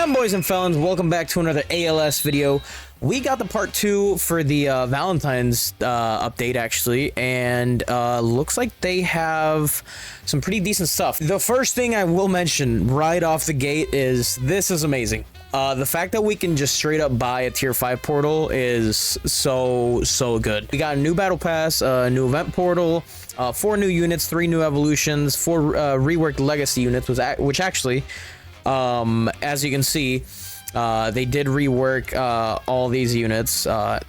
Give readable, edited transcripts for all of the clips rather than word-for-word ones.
And boys and felons, welcome back to another ALS video. We got the part 2 for the Valentines update actually, and looks like they have some pretty decent stuff. The first thing I will mention right off the gate is this is amazing. The fact that we can just straight up buy a tier 5 portal is so good. We got a new battle pass, a new event portal, 4 new units, 3 new evolutions, 4 reworked legacy units, which actually, as you can see, they did rework all these units. I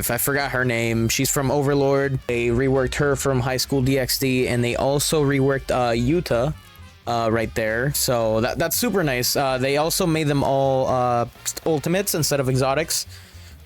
forgot her name. She's from Overlord. They reworked her from High School DxD, and they also reworked Yuta right there. So that's super nice. They also made them all ultimates instead of exotics.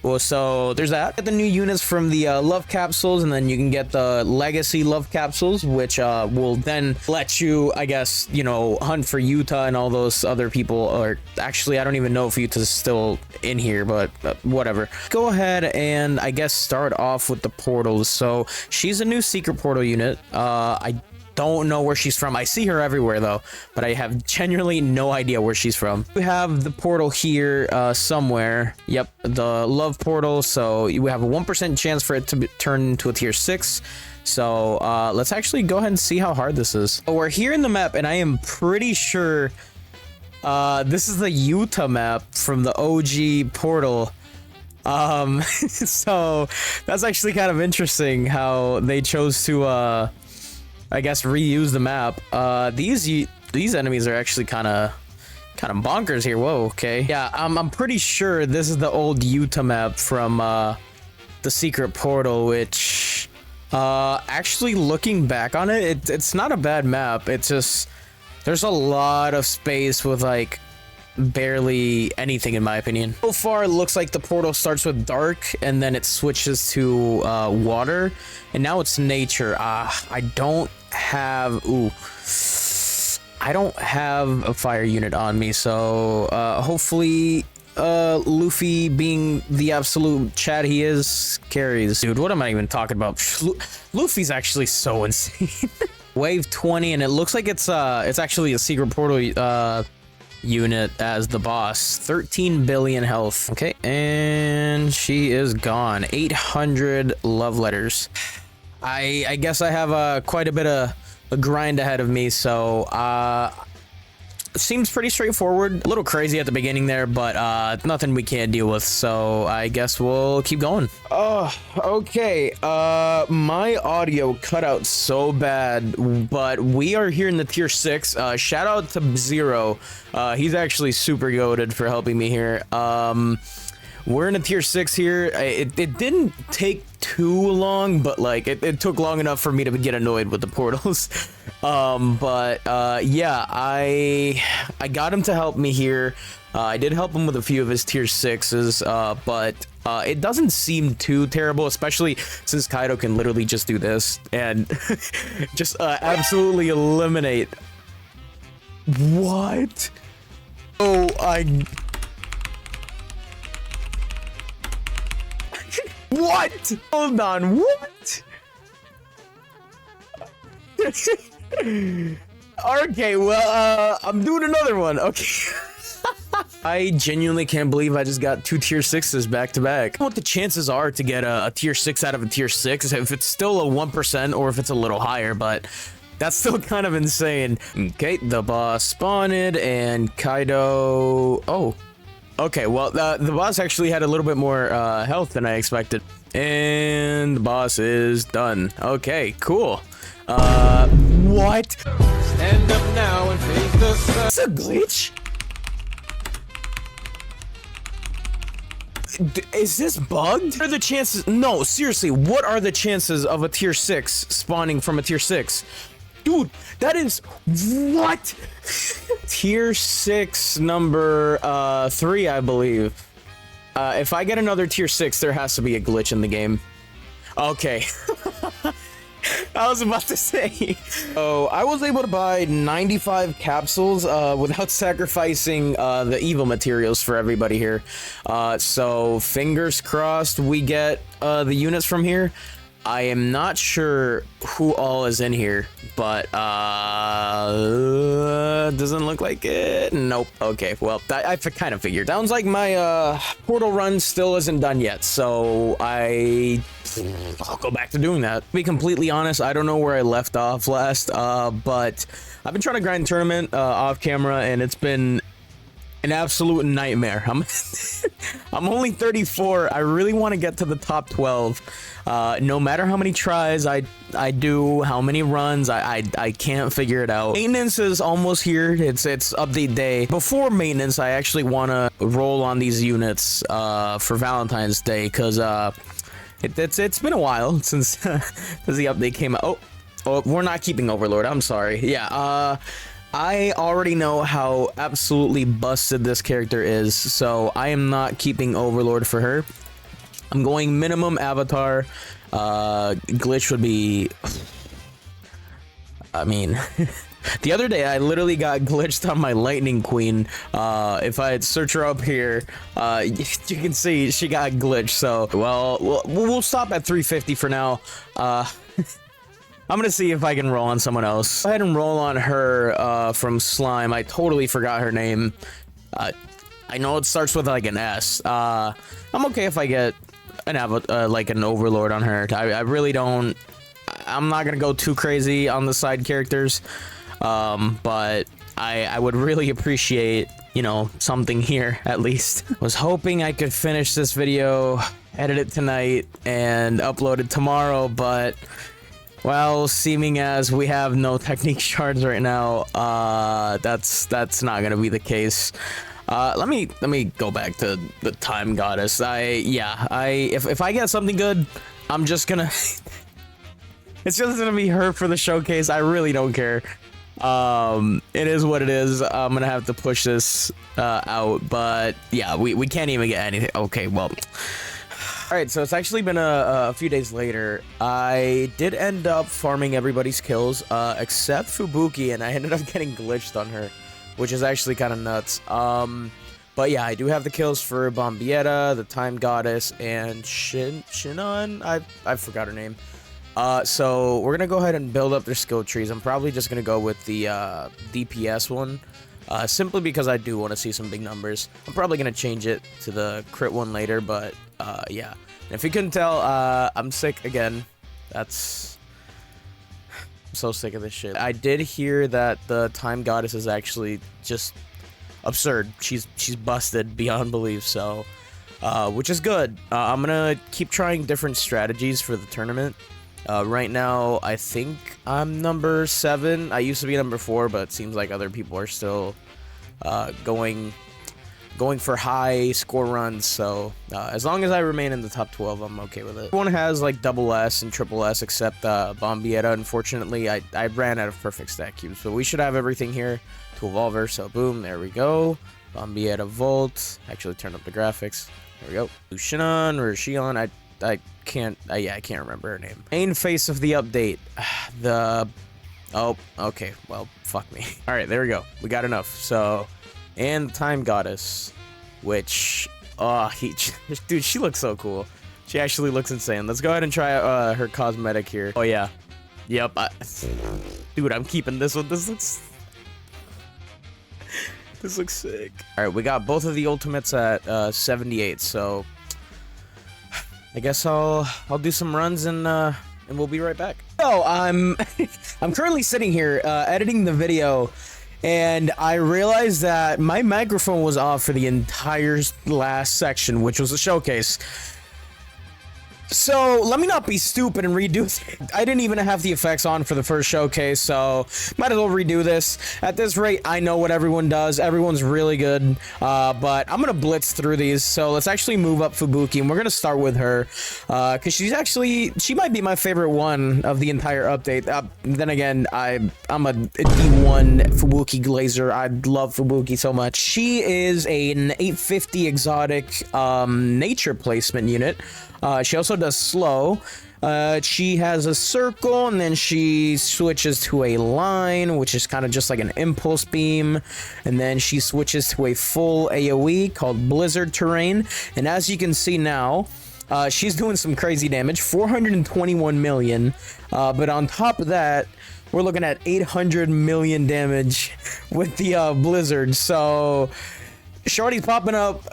Well, so there's that. Get the new units from the love capsules, and then you can get the legacy love capsules, which will then let you, I guess, you know, hunt for Yuta and all those other people. Or actually, I don't even know if Yuta's still in here, but whatever. Go ahead and I guess start off with the portals. So she's a new secret portal unit. I don't know where she's from. I see her everywhere though, but I have genuinely no idea where she's from. We have the portal here somewhere. Yep, the love portal. So you have a 1% chance for it to turn into a tier 6. So let's actually go ahead and see how hard this is. So we're here in the map, and I am pretty sure this is the Yuta map from the OG portal. So that's actually kind of interesting how they chose to I guess reuse the map. These enemies are actually kind of bonkers here. Whoa, okay. Yeah, I'm pretty sure this is the old Yuta map from the secret portal, which actually looking back on it, it's not a bad map. It's just there's a lot of space with like barely anything in my opinion. So far it looks like the portal starts with dark and then it switches to water, and now it's nature. I don't have a fire unit on me, so hopefully Luffy, being the absolute Chad he is, carries. Dude, what am I even talking about? Luffy's actually so insane. Wave 20, and it looks like it's actually a secret portal unit as the boss. 13 billion health. Okay, and she is gone. 800 love letters. I guess I have quite a bit of a grind ahead of me, so seems pretty straightforward. A little crazy at the beginning there, but nothing we can't deal with, so I guess we'll keep going. Okay, my audio cut out so bad, but we are here in the tier 6. Shout out to Zero. He's actually super goated for helping me here. We're in a tier 6 here. It didn't take too long, but like it took long enough for me to get annoyed with the portals. Yeah, I got him to help me here. I did help him with a few of his tier 6s, but it doesn't seem too terrible, especially since Kaido can literally just do this and just absolutely eliminate. What? Oh, what? Hold on, what? Okay, well, I'm doing another one. Okay. I genuinely can't believe I just got 2 tier 6s back to back. I don't know what the chances are to get a tier 6 out of a tier 6, if it's still a 1% or if it's a little higher, but that's still kind of insane. Okay, the boss spawned, and Kaido... Oh. Okay, well, the boss actually had a little bit more health than I expected. And the boss is done. Okay, cool. What? Stand up now and face the sun. It's a glitch? Is this bugged? What are the chances? No, seriously, what are the chances of a tier 6 spawning from a tier 6? Dude, that is what? Tier 6 number 3, I believe. If I get another tier 6, there has to be a glitch in the game. Okay. I was about to say. Oh, I was able to buy 95 capsules without sacrificing the evil materials for everybody here. So fingers crossed we get the units from here. I am not sure who all is in here, but doesn't look like it. Nope. Okay, well, I kind of figured. Sounds like my portal run still isn't done yet, so I'll go back to doing that. To be completely honest, I don't know where I left off last, but I've been trying to grind tournament off camera, and it's been an absolute nightmare. I'm only 34. I really want to get to the top 12. No matter how many tries I do, how many runs, I can't figure it out. Maintenance is almost here. It's update day. Before maintenance, I actually want to roll on these units for Valentine's Day, because it's been a while since the update came out. Oh, we're not keeping Overlord. I'm sorry. Yeah. I already know how absolutely busted this character is, so I am not keeping Overlord for her. I'm going minimum avatar. Glitch would be... I mean... The other day, I literally got glitched on my Lightning Queen. If I search her up here, you can see she got glitched, so... Well, we'll stop at 350 for now. I'm gonna see if I can roll on someone else. Go ahead and roll on her from Slime. I totally forgot her name. I know it starts with like an S. I'm okay if I get like an Overlord on her. I really don't. I'm not gonna go too crazy on the side characters, but I would really appreciate, you know, something here at least. Was hoping I could finish this video, edit it tonight, and upload it tomorrow, but. Well, seeming as we have no technique shards right now, that's not gonna be the case. Let me go back to the time goddess. If I get something good, I'm just gonna it's just gonna be her for the showcase. I really don't care. It is what it is. I'm gonna have to push this out, but yeah, we can't even get anything. Okay, well. Alright, so it's actually been a few days later. I did end up farming everybody's kills, except Fubuki, and I ended up getting glitched on her, which is actually kind of nuts. But yeah, I do have the kills for Bombietta, the Time Goddess, and Shinon? I forgot her name. So we're gonna go ahead and build up their skill trees. I'm probably just gonna go with the DPS one. Simply because I do want to see some big numbers. I'm probably going to change it to the crit one later, but yeah. And if you couldn't tell, I'm sick again. I'm so sick of this shit. I did hear that the Time Goddess is actually just absurd. She's busted beyond belief, so which is good. I'm going to keep trying different strategies for the tournament. Right now, I think I'm number 7. I used to be number 4, but it seems like other people are still going for high score runs. So as long as I remain in the top 12, I'm okay with it. Everyone has like double S and triple S except Bombietta. Unfortunately, I ran out of perfect stack cubes, so we should have everything here to evolve her. So boom, there we go. Bombietta Volt. Actually, turn up the graphics. There we go. Shinon or Shion. I can't remember her name. Main face of the update. Oh, okay. Well, fuck me. All right, there we go. We got enough. So, and the Time Goddess, which, dude, she looks so cool. She actually looks insane. Let's go ahead and try her cosmetic here. Oh yeah, yep. Dude, I'm keeping this one. This looks sick. All right, we got both of the ultimates at 78. So. I guess I'll do some runs and we'll be right back. So I'm currently sitting here editing the video, and I realized that my microphone was off for the entire last section, which was the showcase. So let me not be stupid and redo it. I didn't even have the effects on for the first showcase, so might as well redo this. At this rate, I know what everyone does. Everyone's really good, but I'm gonna blitz through these. So let's actually move up Fubuki, and we're gonna start with her, because she might be my favorite one of the entire update. Then again, I'm a D1 Fubuki glazer. I love Fubuki so much. She is an 850 exotic nature placement unit. She also does slow. She has a circle, and then she switches to a line, which is kind of just like an impulse beam, and then she switches to a full AoE called Blizzard Terrain. And as you can see now, she's doing some crazy damage, 421 million, but on top of that, we're looking at 800 million damage with the blizzard. So Shorty's popping up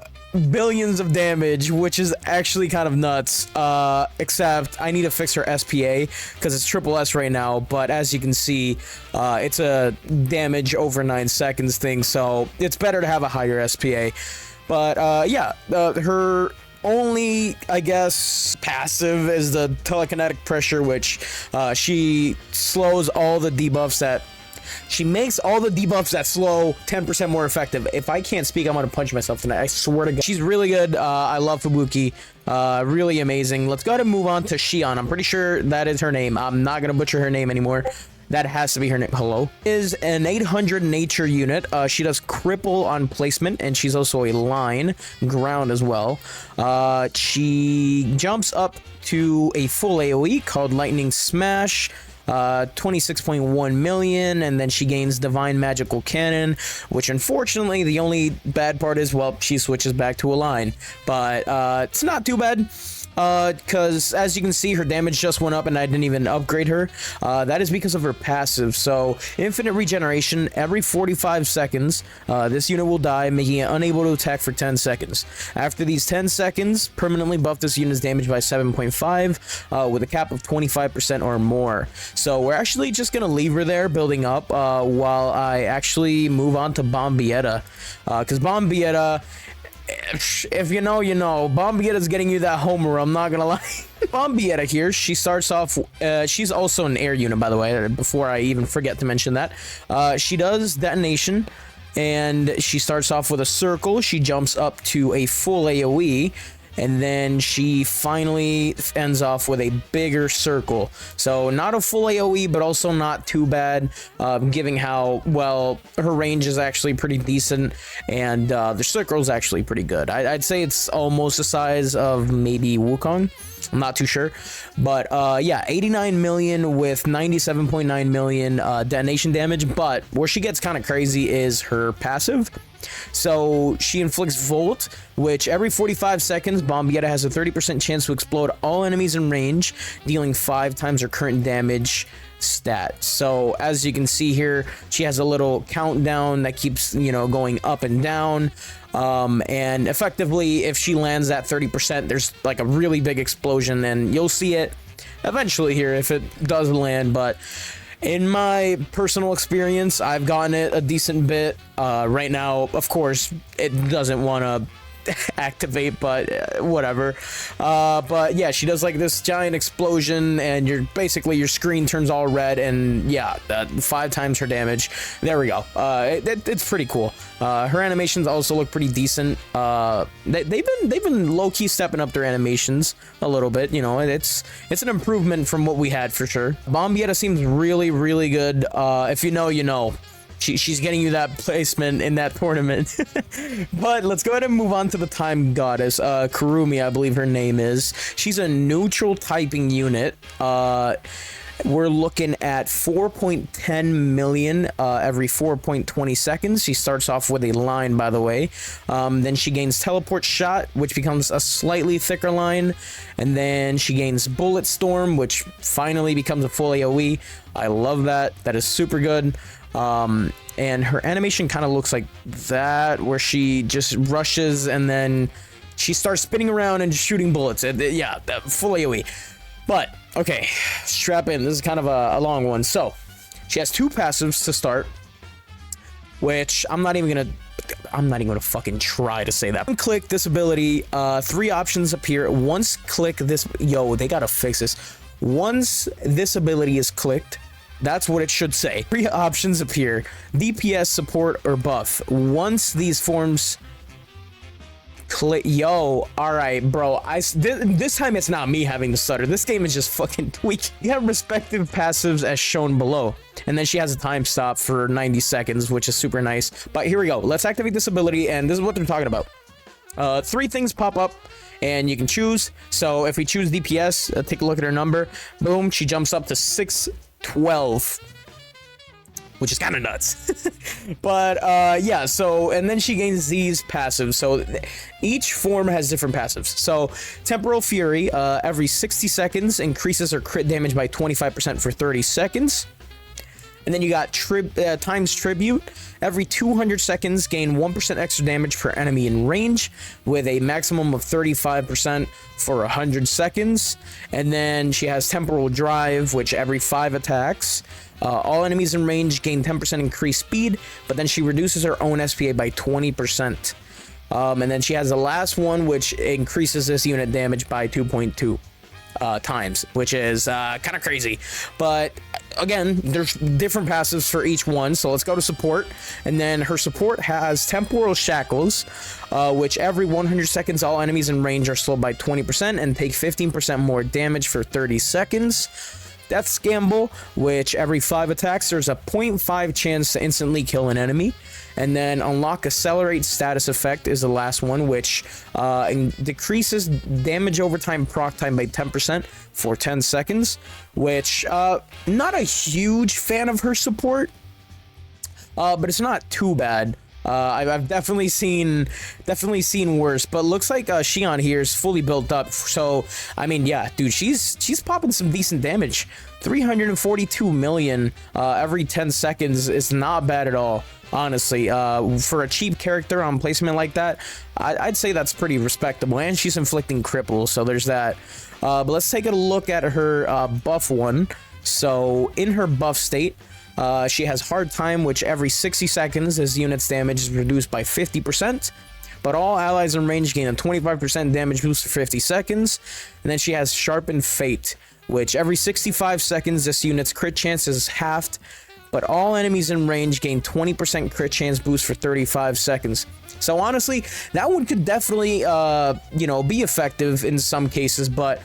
billions of damage, which is actually kind of nuts. Except I need to fix her SPA because it's triple S right now, but as you can see, it's a damage over 9 seconds thing, so it's better to have a higher SPA. But yeah, her only, I guess, passive is the telekinetic pressure, which she slows all the debuffs that she makes all the debuffs that slow 10% more effective. If I can't speak, I'm gonna punch myself tonight. I swear to God. She's really good. I love Fubuki. Really amazing. Let's go ahead and move on to Shion. I'm pretty sure that is her name. I'm not gonna butcher her name anymore. That has to be her name. Hello. Is an 800 nature unit. She does cripple on placement, and she's also a line ground as well. She jumps up to a full AoE called Lightning Smash. 26.1 million, and then she gains Divine Magical Cannon, which unfortunately the only bad part is, well, she switches back to a line, but it's not too bad. Because as you can see, her damage just went up and I didn't even upgrade her. That is because of her passive. So infinite regeneration every 45 seconds. This unit will die, making it unable to attack for 10 seconds. After these 10 seconds, permanently buff this unit's damage by 7.5 with a cap of 25% or more. So we're actually just going to leave her there building up while I actually move on to Bombietta. Because Bombietta, if you know, you know. Bombietta's getting you that homer, I'm not gonna lie. Bombietta here, she starts off, she's also an air unit, by the way, before I even forget to mention that. She does detonation, and she starts off with a circle. She jumps up to a full AoE, and then she finally ends off with a bigger circle. So not a full AoE, but also not too bad, given how, well, her range is actually pretty decent, and the circle is actually pretty good. I'd say it's almost the size of maybe Wukong. I'm not too sure, but yeah, 89 million with 97.9 million detonation damage. But where she gets kind of crazy is her passive. So she inflicts Volt, which every 45 seconds, Bombietta has a 30% chance to explode all enemies in range, dealing 5 times her current damage stat. So as you can see here, she has a little countdown that keeps, you know, going up and down. And effectively, if she lands that 30%, there's like a really big explosion, and you'll see it eventually here if it does land. But in my personal experience, I've gotten it a decent bit. Right now, of course, it doesn't want to activate, but whatever. But yeah, she does like this giant explosion, and basically your screen turns all red, and yeah, 5 times her damage. There we go. It's pretty cool. Her animations also look pretty decent. They've been low-key stepping up their animations a little bit. You know, it's an improvement from what we had for sure. Bombietta seems really, really good. If you know, you know. She's getting you that placement in that tournament. But let's go ahead and move on to the Time Goddess. Kurumi, I believe her name is. She's a neutral typing unit. We're looking at 4.10 million every 4.20 seconds. She starts off with a line, by the way. Then she gains Teleport Shot, which becomes a slightly thicker line. And then she gains Bullet Storm, which finally becomes a full AoE. I love that. That is super good. And her animation kind of looks like that, where she just rushes and then she starts spinning around and shooting bullets. Yeah, that full AoE. But okay, strap in. This is kind of a long one. So she has 2 passives to start, which I'm not even gonna fucking try to say that. Click this ability. 3 options appear. Once click this, yo, they gotta fix this. Once this ability is clicked, that's what it should say. 3 options appear: DPS, support, or buff. Once these forms click, yo, all right, bro. This time it's not me having the stutter. This game is just fucking tweaked. You have respective passives as shown below, and then she has a time stop for 90 seconds, which is super nice. But here we go. Let's activate this ability, and this is what they're talking about. 3 things pop up, and you can choose. So if we choose DPS, take a look at her number. Boom, she jumps up to 612, which is kind of nuts. But yeah, so, and then she gains these passives. So each form has different passives. So Temporal Fury, every 60 seconds increases her crit damage by 25% for 30 seconds. And then you got times tribute. Every 200 seconds, gain 1% extra damage per enemy in range, with a maximum of 35% for 100 seconds. And then she has temporal drive, which every 5 attacks, all enemies in range gain 10% increased speed, but then she reduces her own SPA by 20%. And then she has the last one, which increases this unit damage by 2.2 times, which is kind of crazy. But again, there's different passives for each one, so let's go to support. And then her support has temporal shackles, which every 100 seconds all enemies in range are slowed by 20% and take 15% more damage for 30 seconds. Death Gamble, which every 5 attacks there's a 0.5 chance to instantly kill an enemy. And then Unlock Accelerate status effect is the last one, which decreases damage over time proc time by 10% for 10 seconds, which not a huge fan of her support, but it's not too bad. I've definitely seen worse, but looks like Shion here is fully built up. So I mean, yeah, dude, she's popping some decent damage. 342 million every 10 seconds is not bad at all. Honestly, for a cheap character on placement like that, I'd say that's pretty respectable. And she's inflicting cripples, so there's that. But let's take a look at her buff one. So in her buff state, she has Hard Time, which every 60 seconds this unit's damage is reduced by 50%, but all allies in range gain a 25% damage boost for 50 seconds. And then she has Sharpened Fate, which every 65 seconds this unit's crit chance is halved, but all enemies in range gain 20% crit chance boost for 35 seconds. So honestly, that one could definitely, be effective in some cases, but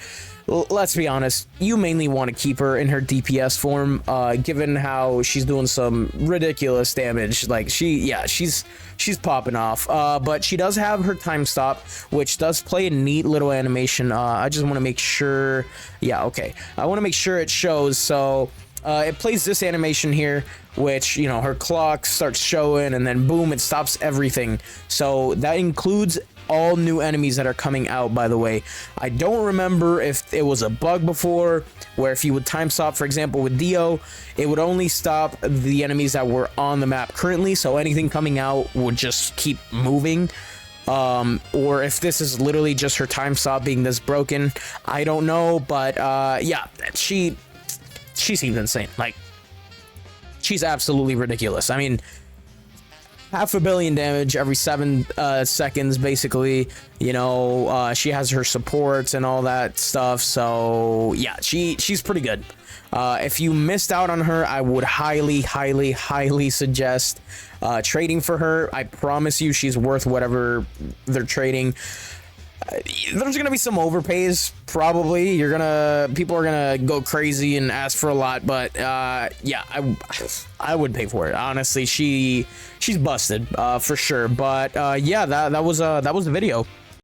let's be honest, you mainly want to keep her in her DPS form, given how she's doing some ridiculous damage. Like, she's popping off. But she does have her time stop, which does play a neat little animation. I just want to make sure, I want to make sure it shows. So it plays this animation here, which, her clock starts showing, and then boom, it stops everything. So that includes all new enemies that are coming out, by the way. I don't remember if it was a bug before, where if you would time stop, for example, with Dio, it would only stop the enemies that were on the map currently, so anything coming out would just keep moving. Or if this is literally just her time stop being this broken, I don't know, but she seems insane. Like, she's absolutely ridiculous. I mean, 500 million damage every 7 seconds, basically. She has her supports and all that stuff. So yeah, she's pretty good. If you missed out on her, I would highly suggest trading for her. I promise you, she's worth whatever they're trading. There's gonna be some overpays, probably. People are gonna go crazy and ask for a lot, but I would pay for it. Honestly, she's busted for sure. But that was the video.